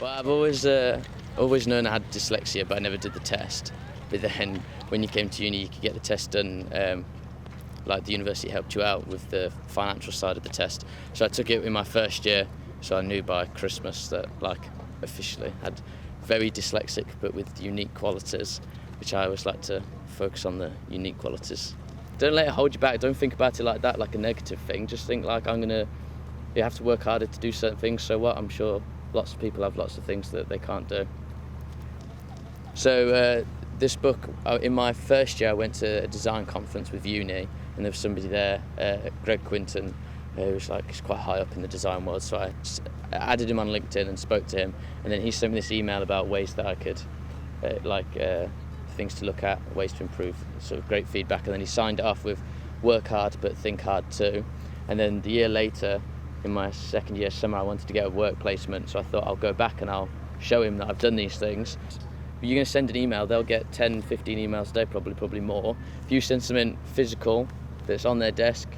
Well, I've always known I had dyslexia, but I never did the test. But then when you came to uni, you could get the test done. Like the university helped you out with the financial side of the test. So I took it in my first year. So I knew by Christmas that, like, officially had very dyslexic, but with unique qualities, which I always like to focus on the unique qualities. Don't let it hold you back. Don't think about it like that, like a negative thing. Just think like you have to work harder to do certain things. So what? I'm sure lots of people have lots of things that they can't do. So this book, in my first year, I went to a design conference with uni, and there was somebody there, Greg Quinton, who was like, he's quite high up in the design world. So I added him on LinkedIn and spoke to him, and then he sent me this email about ways that I could, things to look at, ways to improve, sort of great feedback. And then he signed it off with work hard, but think hard too. And then the year later, in my second year summer, I wanted to get a work placement. So I thought I'll go back and I'll show him that I've done these things. You're going to send an email, they'll get 10, 15 emails a day, probably more. If you send something physical that's on their desk,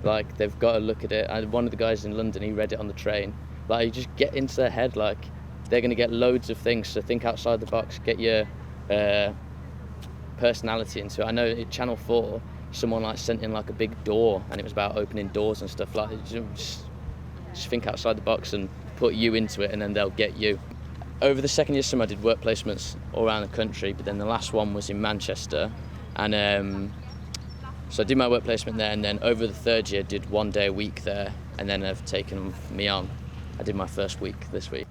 like, they've got to look at it. And one of the guys in London, he read it on the train. Like, you just get into their head, like, they're going to get loads of things. So think outside the box, get your personality into it. I know at Channel 4, someone like sent in like a big door, and it was about opening doors and stuff. Like, just think outside the box and put you into it, and then they'll get you. Over the second year summer, I did work placements all around the country, but then the last one was in Manchester. And so I did my work placement there, and then over the third year, did 1 day a week there, and then they've taken me on. I did my first week this week.